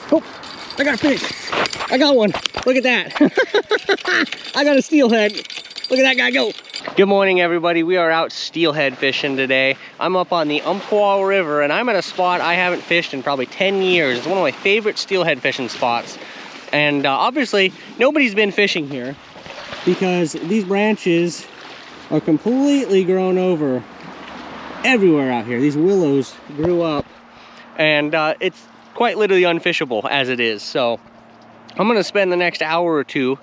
Oh, I got a fish. I got one. Look at that. I got a steelhead. Look at that guy go. Good morning, everybody. We are out steelhead fishing today. I'm up on the Umpqua River, and I'm at a spot I haven't fished in probably 10 years. It's one of my favorite steelhead fishing spots. And obviously, nobody's been fishing here because these branches are completely grown over everywhere out here. These willows grew up, and it's quite literally unfishable as it is. So I'm gonna spend the next hour or two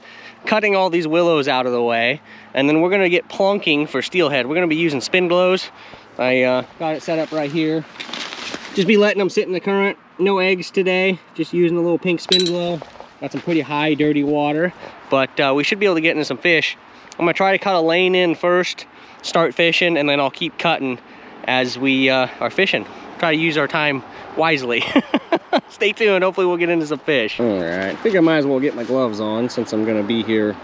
cutting all these willows out of the way, and then we're gonna get plunking for steelhead. We're gonna be using spin glows. I got it set up right here. Just be letting them sit in the current. No eggs today, just using a little pink spin glow. Got some pretty high dirty water, but we should be able to get into some fish. I'm gonna try to cut a lane in first, start fishing, and then I'll keep cutting as we are fishing. Try to use our time wisely. Stay tuned, hopefully we'll get into some fish. All right, I think I might as well get my gloves on since I'm gonna be here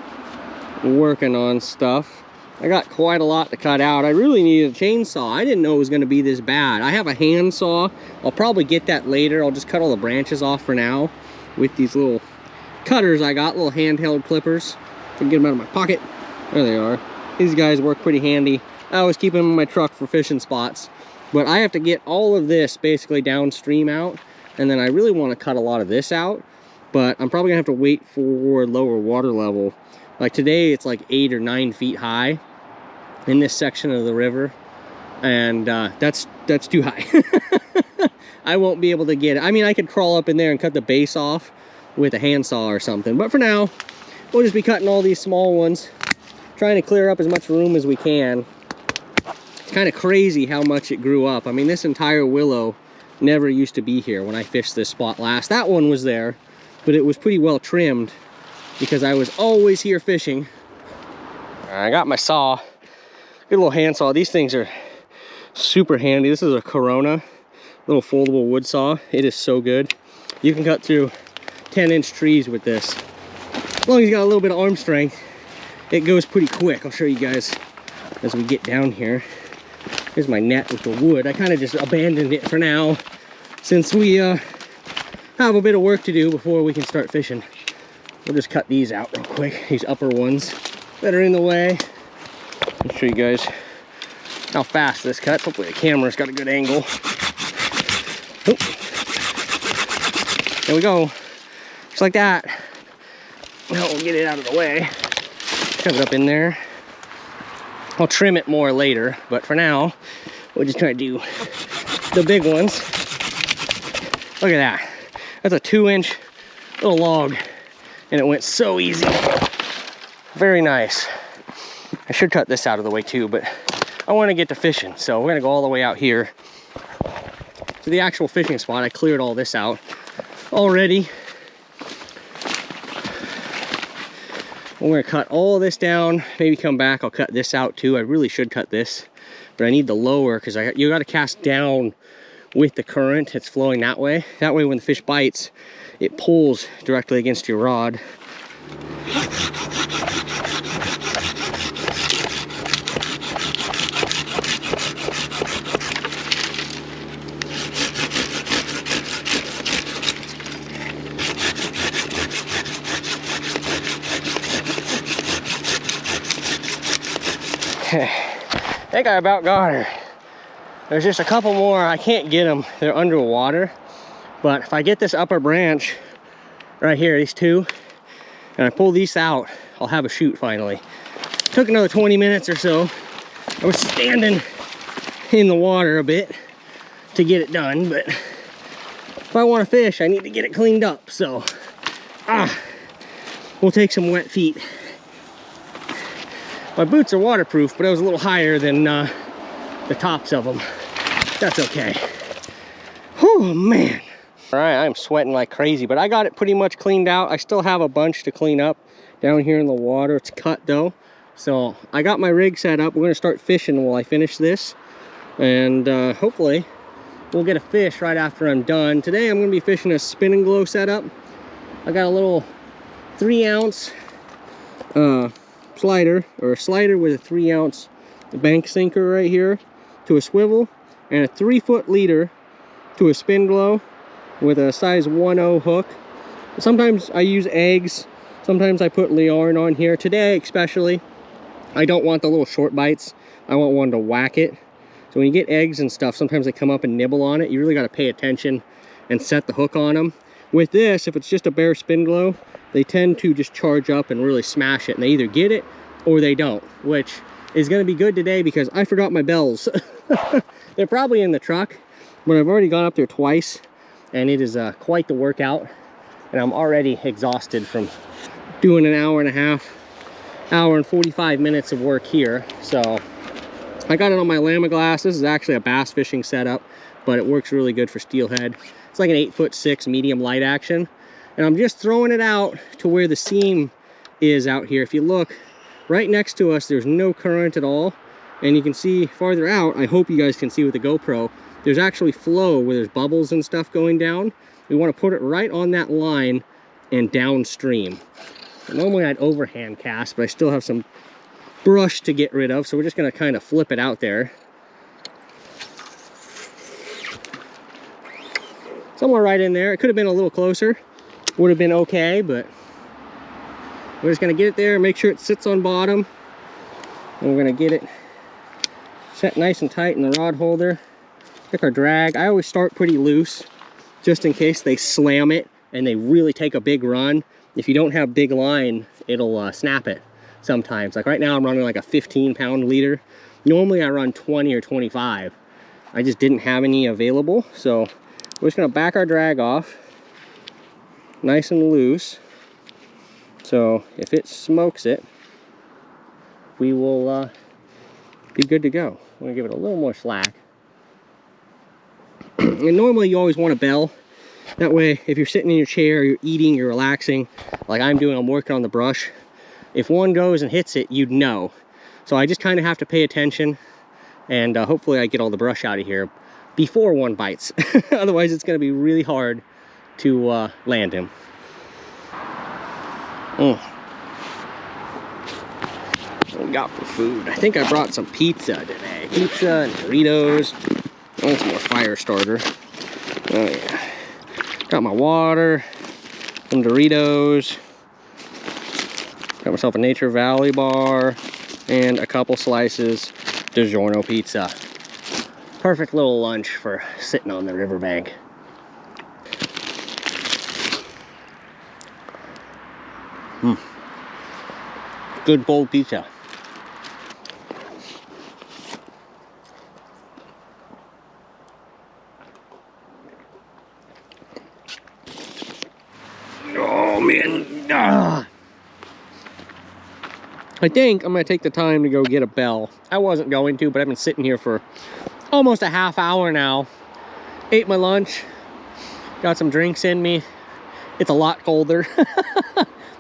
working on stuff. I got quite a lot to cut out. I really needed a chainsaw. I didn't know it was gonna be this bad. I have a hand saw. I'll probably get that later. I'll just cut all the branches off for now with these little cutters I got, little handheld clippers. I can get them out of my pocket. There they are. These guys work pretty handy. I always keep them in my truck for fishing spots. But I have to get all of this basically downstream out, and then I really want to cut a lot of this out, but I'm probably gonna have to wait for lower water level. Like today it's like 8 or 9 feet high in this section of the river, and that's too high. I won't be able to get it. I mean, I could crawl up in there and cut the base off with a handsaw or something, but for now we'll just be cutting all these small ones, trying to clear up as much room as we can. It's kind of crazy how much it grew up. I mean, this entire willow never used to be here when I fished this spot last. That one was there, but it was pretty well trimmed because I was always here fishing. I got my saw, good little hand saw. These things are super handy. This is a Corona, little foldable wood saw. It is so good. You can cut through 10-inch trees with this. As long as you got a little bit of arm strength, it goes pretty quick. I'll show you guys as we get down here. Here's my net with the wood. I kind of just abandoned it for now since we have a bit of work to do before we can start fishing. We'll just cut these out real quick, these upper ones that are in the way. I'll show you guys how fast this cuts. Hopefully the camera's got a good angle. Oh. There we go. Just like that. Now we'll get it out of the way. Shove it up in there. I'll trim it more later, but for now, we'll just try to do the big ones. Look at that. That's a 2-inch little log, and it went so easy. Very nice. I should cut this out of the way too, but I want to get to fishing, so we're gonna go all the way out here to the actual fishing spot. I cleared all this out already. We're gonna cut all this down, maybe come back, I'll cut this out too. I really should cut this, but I need the lower because you gotta cast down with the current. It's flowing that way. That way when the fish bites, it pulls directly against your rod. I think I about got her. There's just a couple more. I can't get them. They're underwater. But if I get this upper branch right here, these two, and I pull these out, I'll have a shoot finally. Took another 20 minutes or so. I was standing in the water a bit to get it done, but if I want to fish, I need to get it cleaned up. So, we'll take some wet feet. My boots are waterproof, but I was a little higher than the tops of them. That's okay. Oh man. All right, I'm sweating like crazy, but I got it pretty much cleaned out. I still have a bunch to clean up down here in the water. It's cut though. So I got my rig set up. We're gonna start fishing while I finish this. And hopefully we'll get a fish right after I'm done. Today I'm gonna be fishing a spin and glow setup. I got a little 3-ounce slider, or a slider with a 3-ounce bank sinker right here to a swivel, and a 3-foot leader to a spin glow, with a size 1/0 hook. Sometimes I use eggs, sometimes I put yarn on here. Today especially, I don't want the little short bites. I want one to whack it. So when you get eggs and stuff, sometimes they come up and nibble on it. You really got to pay attention and set the hook on them. With this, if it's just a bare spin glow, they tend to just charge up and really smash it, and they either get it or they don't, which is going to be good today because I forgot my bells. They're probably in the truck, but I've already gone up there twice, and it is quite the workout, and I'm already exhausted from doing an hour and a half, hour and 45 minutes of work here. So I got it on my Lama glass. This is actually a bass fishing setup, but it works really good for steelhead. It's like an 8'6" medium light action, and I'm just throwing it out to where the seam is out here. If you look right next to us, there's no current at all, and you can see farther out, I hope you guys can see with the GoPro, there's actually flow where there's bubbles and stuff going down. We want to put it right on that line and downstream. Normally I'd overhand cast, but I still have some brush to get rid of, so we're just going to kind of flip it out there. Somewhere right in there. It could have been a little closer, would have been okay, but we're just going to get it there, make sure it sits on bottom, and we're going to get it set nice and tight in the rod holder. Check our drag. I always start pretty loose just in case they slam it and they really take a big run. If you don't have big line, it'll snap it sometimes. Like right now I'm running like a 15-pound leader. Normally I run 20 or 25. I just didn't have any available, so we're just going to back our drag off nice and loose. So if it smokes it, we will be good to go. I'm going to give it a little more slack. And normally you always want a bell. That way, if you're sitting in your chair, you're eating, you're relaxing, like I'm doing, I'm working on the brush. If one goes and hits it, you'd know. So I just kind of have to pay attention, and hopefully I get all the brush out of here before one bites. Otherwise, it's going to be really hard to land him. What we got for food? I think I brought some pizza today. Pizza and Doritos. Oh, some more fire starter. Oh yeah. Got my water, some Doritos. Got myself a Nature Valley bar and a couple slices DiGiorno pizza. Perfect little lunch for sitting on the riverbank. Good cold pizza. Oh man. I think I'm gonna take the time to go get a bell. I wasn't going to, but I've been sitting here for almost a half hour now. Ate my lunch, got some drinks in me. It's a lot colder.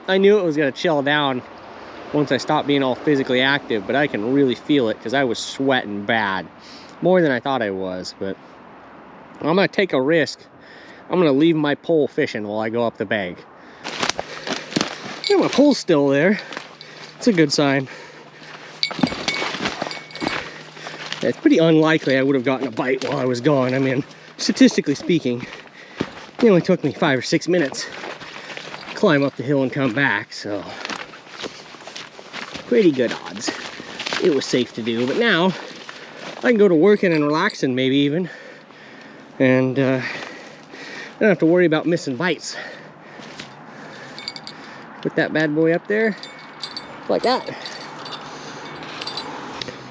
I knew it was gonna chill down once I stopped being all physically active, but I can really feel it because I was sweating bad. More than I thought I was, but I'm gonna take a risk. I'm gonna leave my pole fishing while I go up the bank. Yeah, my pole's still there. It's a good sign. Yeah, it's pretty unlikely I would have gotten a bite while I was gone. I mean, statistically speaking, it only took me 5 or 6 minutes to climb up the hill and come back, so pretty good odds. It was safe to do, but now I can go to working and relaxing maybe even, and I don't have to worry about missing bites. Put that bad boy up there, like that.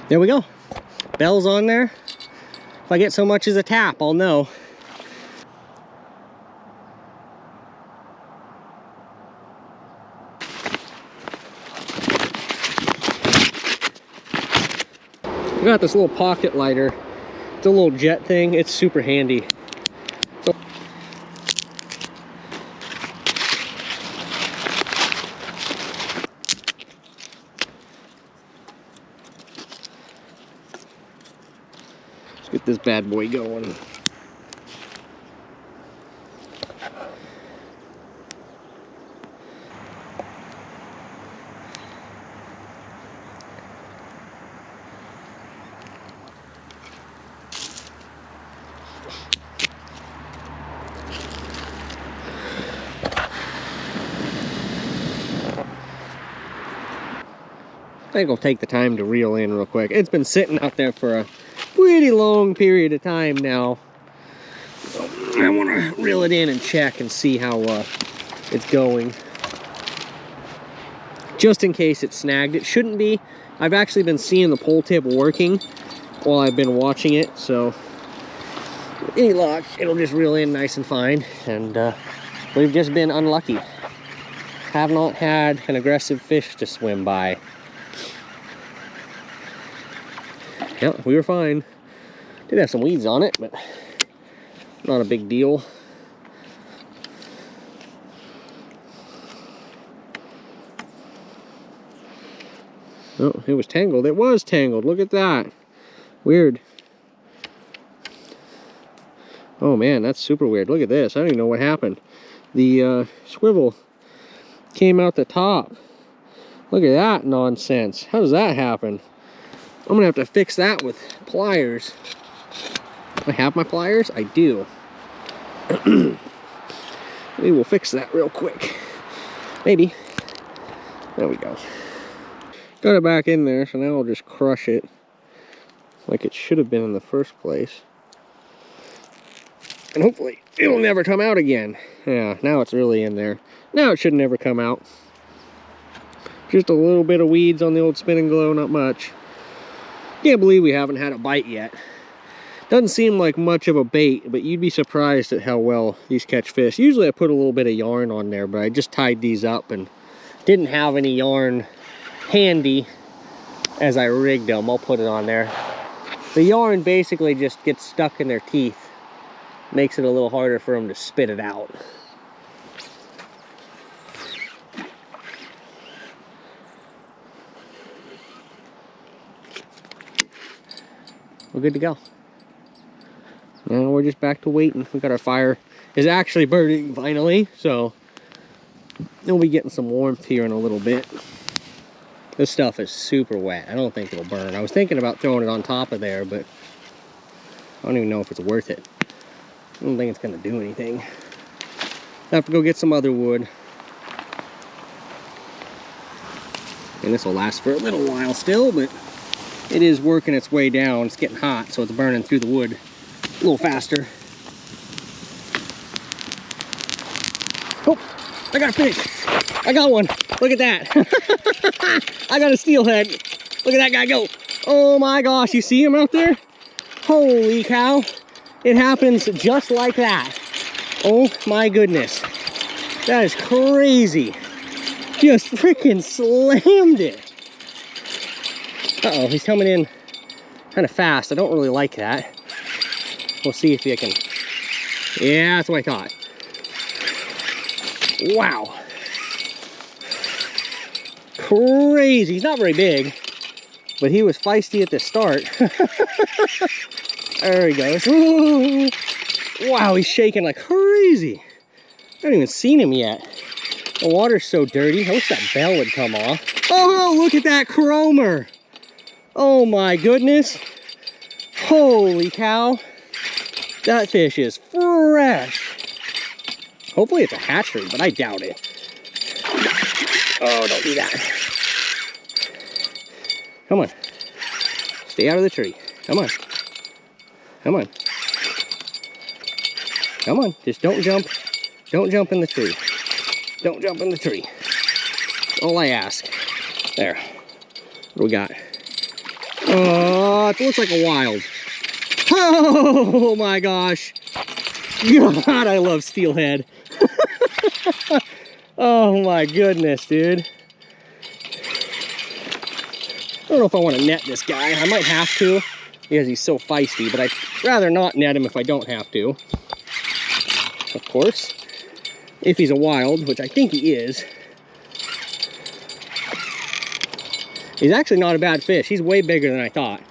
There we go. Bell's on there. If I get so much as a tap, I'll know. I got this little pocket lighter. It's a little jet thing. It's super handy. So let's get this bad boy going. think I'll take the time to reel in real quick. It's been sitting out there for a pretty long period of time now. So I want to reel it in and check and see how it's going. Just in case it's snagged. It shouldn't be. I've actually been seeing the pole tip working while I've been watching it, so with any luck, it'll just reel in nice and fine. And we've just been unlucky. Have not had an aggressive fish to swim by. Yep, we were fine. Did have some weeds on it, but not a big deal. Oh, it was tangled. It was tangled. Look at that. Weird. Oh man, that's super weird. Look at this. I don't even know what happened. The swivel came out the top. Look at that nonsense. How does that happen? I'm gonna have to fix that with pliers. I have my pliers? I do. We will fix that real quick. Maybe. There we go. Got it back in there, so now I'll just crush it like it should have been in the first place. And hopefully it'll never come out again. Yeah, now it's really in there. Now it should never come out. Just a little bit of weeds on the old spin and glow, not much. Can't believe we haven't had a bite yet. Doesn't seem like much of a bait, but you'd be surprised at how well these catch fish. Usually I put a little bit of yarn on there, but I just tied these up and didn't have any yarn handy as I rigged them. I'll put it on there. The yarn basically just gets stuck in their teeth. Makes it a little harder for them to spit it out. We're good to go. Now we're just back to waiting. We got our fire is actually burning finally, so we'll be getting some warmth here in a little bit. This stuff is super wet. I don't think it'll burn. I was thinking about throwing it on top of there, but I don't even know if it's worth it. I don't think it's gonna do anything. I have to go get some other wood. And this will last for a little while still, but it is working its way down. It's getting hot, so it's burning through the wood a little faster. Oh, I got a fish. I got one. Look at that. I got a steelhead. Look at that guy go. Oh my gosh, you see him out there? Holy cow. It happens just like that. Oh my goodness. That is crazy. Just freaking slammed it. Uh-oh, he's coming in kind of fast. I don't really like that. We'll see if he can. Yeah, that's what I thought. Wow. Crazy. He's not very big, but he was feisty at the start. There he goes. Ooh. Wow, he's shaking like crazy. I haven't even seen him yet. The water's so dirty. I wish that bell would come off. Oh, look at that chromer. Oh my goodness. Holy cow. That fish is fresh. Hopefully it's a hatchery, but I doubt it. Oh, don't do that. Come on. Stay out of the tree. Come on. Come on. Come on. Just don't jump. Don't jump in the tree. Don't jump in the tree. That's all I ask. There. What do we got? Oh, it looks like a wild. Oh my gosh. God, I love steelhead. Oh my goodness, dude. I don't know if I want to net this guy. I might have to because he's so feisty, but I'd rather not net him if I don't have to. Of course, if he's a wild, which I think he is. He's actually not a bad fish. He's way bigger than I thought.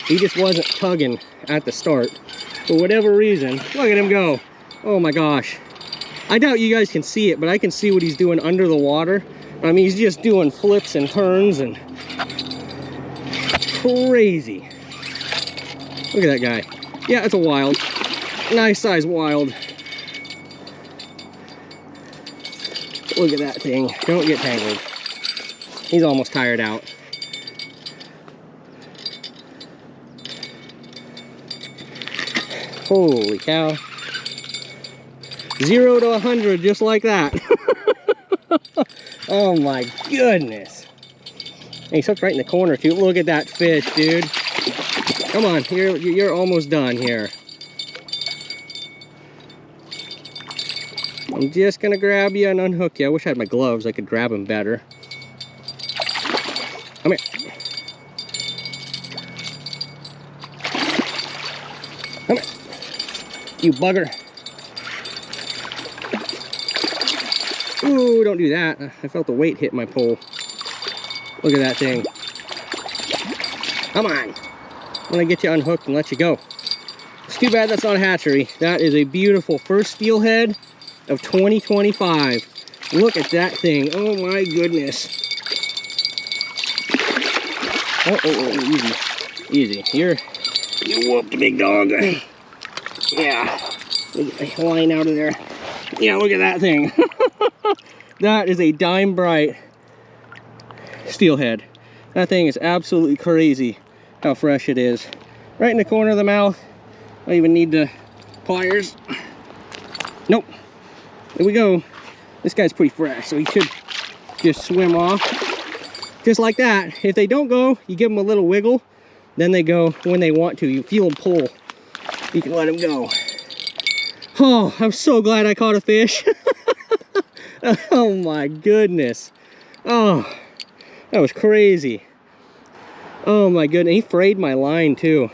He just wasn't tugging at the start. For whatever reason, look at him go. Oh my gosh. I doubt you guys can see it, but I can see what he's doing under the water. I mean, he's just doing flips and turns and crazy. Look at that guy. Yeah, it's a wild. Nice size wild. Look at that thing. Don't get tangled. He's almost tired out. Holy cow. 0 to 100 just like that. Oh my goodness. And he's hooked right in the corner too. Look at that fish, dude. Come on, you're almost done here. I'm just gonna grab you and unhook you. I wish I had my gloves, I could grab him better. Come here. Come here. You bugger. Ooh, don't do that. I felt the weight hit my pole. Look at that thing. Come on. I'm gonna get you unhooked and let you go. It's too bad that's not a hatchery. That is a beautiful first steelhead of 2025. Look at that thing. Oh my goodness. Easy. Easy. You whooped, big dog. Yeah. Get my line out of there. Yeah, look at that thing. That is a dime bright steelhead. That thing is absolutely crazy how fresh it is. Right in the corner of the mouth. I don't even need the pliers. Nope. There we go. This guy's pretty fresh, so he should just swim off. Just like that. If they don't go, you give them a little wiggle. Then they go when they want to. You feel them pull. You can let them go. Oh, I'm so glad I caught a fish. Oh my goodness. Oh, that was crazy. Oh my goodness. He frayed my line too.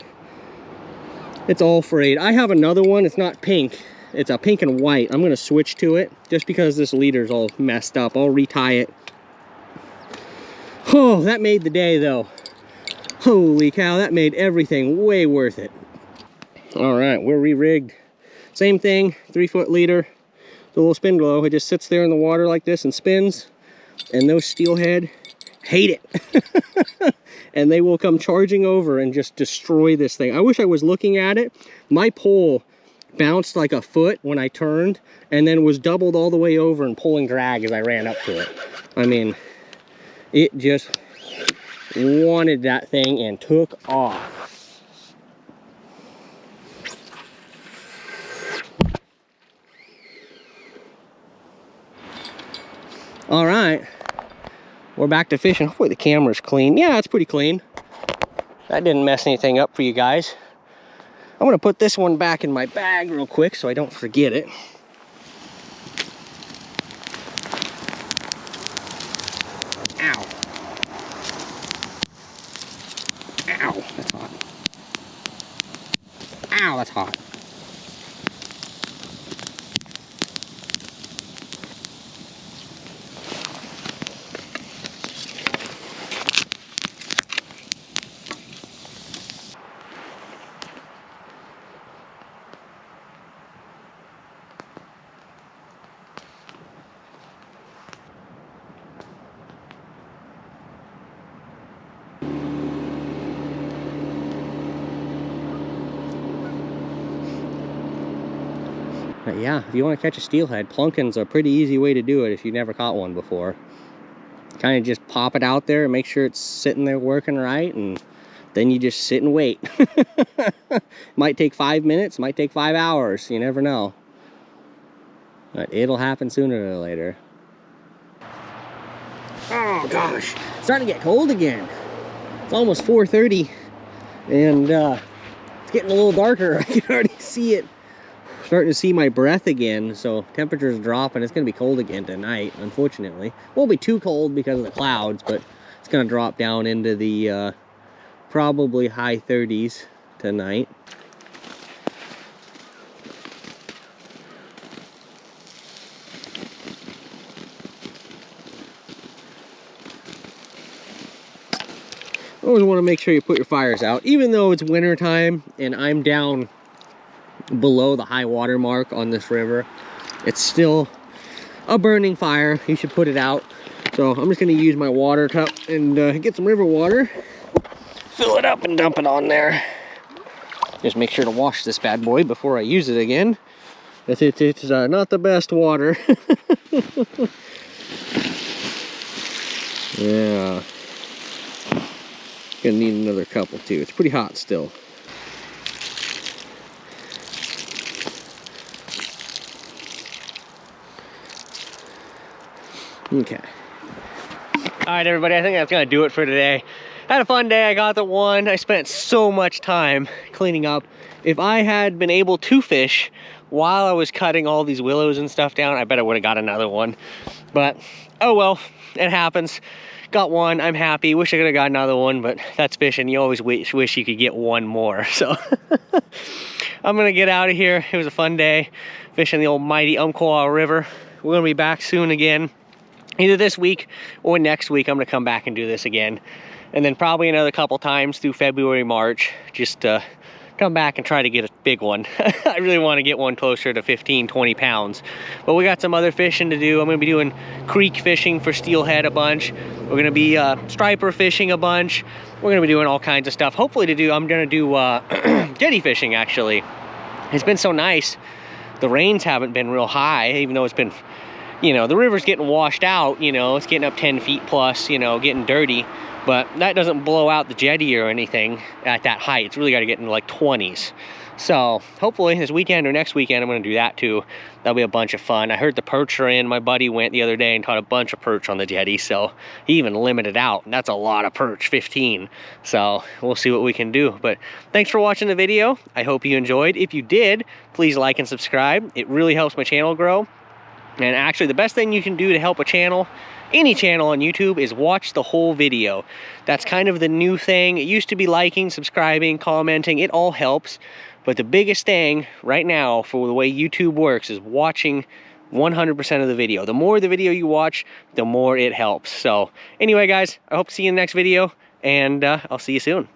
It's all frayed. I have another one. It's not pink. It's a pink and white. I'm going to switch to it just because this leader's all messed up. I'll retie it. Oh, that made the day though. Holy cow, that made everything way worth it. All right, we're re-rigged. Same thing, 3-foot leader. The little spin glow, it just sits there in the water like this and spins. And those steelhead hate it. And they will come charging over and just destroy this thing. I wish I was looking at it. My pole bounced like a foot when I turned and then was doubled all the way over and pulling drag as I ran up to it. I mean, it just wanted that thing and took off. All right, we're back to fishing. Hopefully the camera's clean. Yeah, it's pretty clean. That didn't mess anything up for you guys. I'm gonna put this one back in my bag real quick so I don't forget it. Ow. Ow, that's hot. Ow, that's hot. But yeah, if you want to catch a steelhead, plunking's a pretty easy way to do it if you've never caught one before. Kind of just pop it out there and make sure it's sitting there working right, and then you just sit and wait. Might take 5 minutes, might take 5 hours, you never know. But it'll happen sooner or later. Oh gosh, it's starting to get cold again. It's almost 4:30 and it's getting a little darker. I can already see it. Starting to see my breath again, so temperature's dropping. It's gonna be cold again tonight, unfortunately. Won't be too cold because of the clouds, but it's gonna drop down into the probably high 30s tonight. Always want to make sure you put your fires out, even though it's winter time and I'm down below the high water mark on this river. It's still a burning fire. You should put it out. So I'm just going to use my water cup and get some river water, fill it up and dump it on there. Just make sure to wash this bad boy before I use it again. It's not the best water. Yeah, gonna need another couple too. It's pretty hot still. Okay. All right, everybody, I think that's gonna do it for today. Had a fun day. I got the one. I spent so much time cleaning up. If I had been able to fish while I was cutting all these willows and stuff down, I bet I would have got another one. But oh well, it happens. Got one. I'm happy. Wish I could have got another one, but that's fishing. You always wish you could get one more. So I'm gonna get out of here. It was a fun day fishing the old mighty Umpqua River. We're gonna be back soon again. Either this week or next week, I'm gonna come back and do this again. And then probably another couple times through February, March, just come back and try to get a big one. I really want to get one closer to 15, 20 pounds. But we got some other fishing to do. I'm gonna be doing creek fishing for steelhead a bunch. We're gonna be striper fishing a bunch. We're gonna be doing all kinds of stuff. Hopefully I'm gonna do jetty fishing actually. It's been so nice. The rains haven't been real high, even though it's been, you know, the river's getting washed out, you know, it's getting up 10 feet plus, you know, getting dirty. But that doesn't blow out the jetty or anything at that height. It's really got to get into like 20s. So hopefully this weekend or next weekend, I'm going to do that too. That'll be a bunch of fun. I heard the perch are in. My buddy went the other day and caught a bunch of perch on the jetty. So he even limited out. And that's a lot of perch, 15. So we'll see what we can do. But thanks for watching the video. I hope you enjoyed. If you did, please like and subscribe. It really helps my channel grow. And actually, the best thing you can do to help a channel, any channel on YouTube, is watch the whole video. That's kind of the new thing. It used to be liking, subscribing, commenting. It all helps. But the biggest thing right now for the way YouTube works is watching 100% of the video. The more the video you watch, the more it helps. So anyway, guys, I hope to see you in the next video, and I'll see you soon.